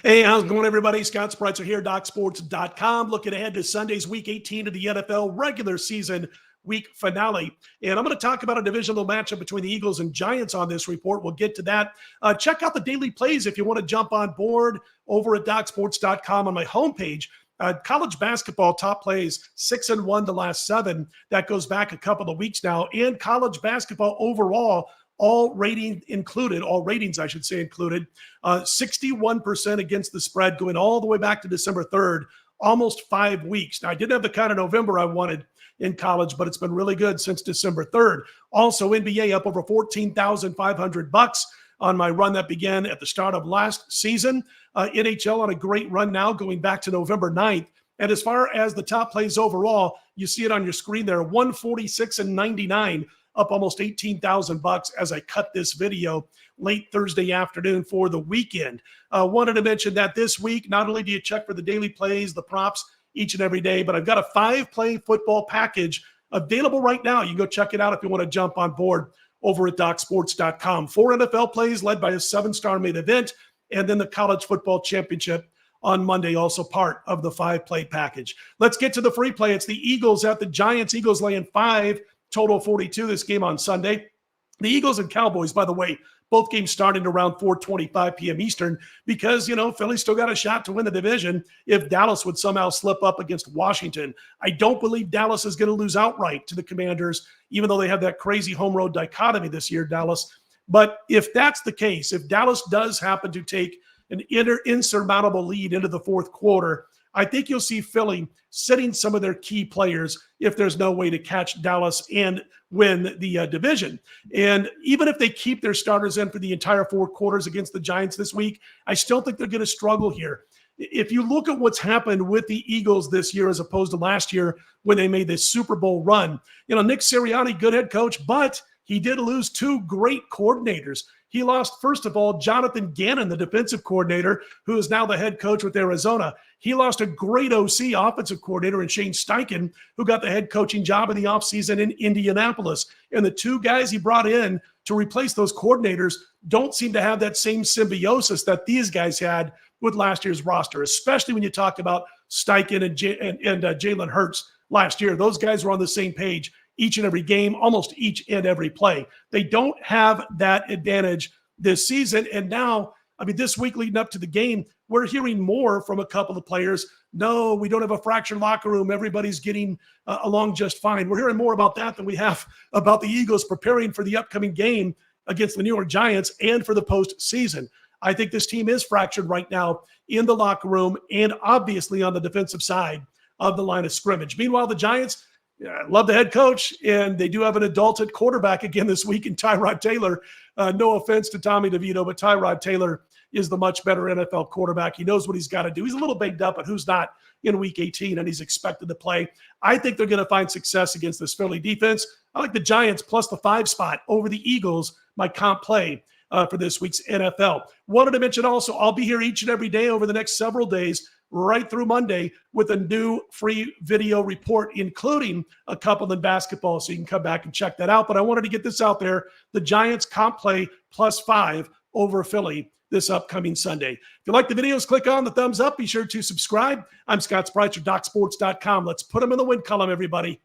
Hey, how's it going, everybody? Scott Spreitzer here, DocSports.com. Looking ahead to Sunday's Week 18 of the NFL regular season week finale. And I'm going to talk about a divisional matchup between the Eagles and Giants on this report. We'll get to that. Check out the daily plays if you want to jump on board over at DocSports.com on my homepage. College basketball top plays 6-1 the last 7. That goes back a couple of weeks now. And college basketball overall, all ratings, I should say, included, 61% against the spread going all the way back to December 3rd, almost 5 weeks. Now, I didn't have the kind of November I wanted in college, but it's been really good since December 3rd. Also, NBA up over $14,500 on my run that began at the start of last season. NHL on a great run now going back to November 9th. And as far as the top plays overall, you see it on your screen there, 146.99, up almost $18,000 as I cut this video late Thursday afternoon for the weekend. Wanted to mention that this week, not only do you check for the daily plays, the props each and every day, but I've got a 5-play football package available right now. You can go check it out if you want to jump on board over at DocSports.com. 4 NFL plays led by a 7-star main event, and then the college football championship on Monday, also part of the 5-play package. Let's get to the free play. It's the Eagles at the Giants. Eagles laying 5, total 42 this game on Sunday. The Eagles and Cowboys, by the way, both games starting around 4:25 p.m. Eastern because, Philly still got a shot to win the division if Dallas would somehow slip up against Washington. I don't believe Dallas is going to lose outright to the Commanders, even though they have that crazy home road dichotomy this year, Dallas. But if that's the case, if Dallas does happen to take an insurmountable lead into the fourth quarter, I think you'll see Philly sitting some of their key players if there's no way to catch Dallas and win the division. And even if they keep their starters in for the entire 4 quarters against the Giants this week, I still think they're going to struggle here. If you look at what's happened with the Eagles this year as opposed to last year when they made this Super Bowl run, Nick Sirianni, good head coach, but he did lose 2 great coordinators. He lost, first of all, Jonathan Gannon, the defensive coordinator, who is now the head coach with Arizona. He lost a great OC, offensive coordinator, in Shane Steichen, who got the head coaching job in the offseason in Indianapolis. And the 2 guys he brought in to replace those coordinators don't seem to have that same symbiosis that these guys had with last year's roster, especially when you talk about Steichen and Jalen Hurts last year. Those guys were on the same page each and every game, almost each and every play. They don't have that advantage this season. And now, this week leading up to the game, we're hearing more from a couple of players. No, we don't have a fractured locker room. Everybody's getting along just fine. We're hearing more about that than we have about the Eagles preparing for the upcoming game against the New York Giants and for the postseason. I think this team is fractured right now in the locker room and obviously on the defensive side of the line of scrimmage. Meanwhile, the Giants, I love the head coach, and they do have an adult at quarterback again this week in Tyrod Taylor. No offense to Tommy DeVito, but Tyrod Taylor is the much better NFL quarterback. He knows what he's got to do. He's a little banged up, but who's not in Week 18, and he's expected to play. I think they're going to find success against this Philly defense. I like the Giants plus the 5 spot over the Eagles, my comp play for this week's NFL. Wanted to mention also, I'll be here each and every day over the next several days, right through Monday, with a new free video report, including a couple in basketball, so you can come back and check that out. But I wanted to get this out there. The Giants comp play plus 5 over Philly this upcoming Sunday. If you like the videos, click on the thumbs up. Be sure to subscribe. I'm Scott Spreitzer, DocSports.com. Let's put them in the win column, everybody.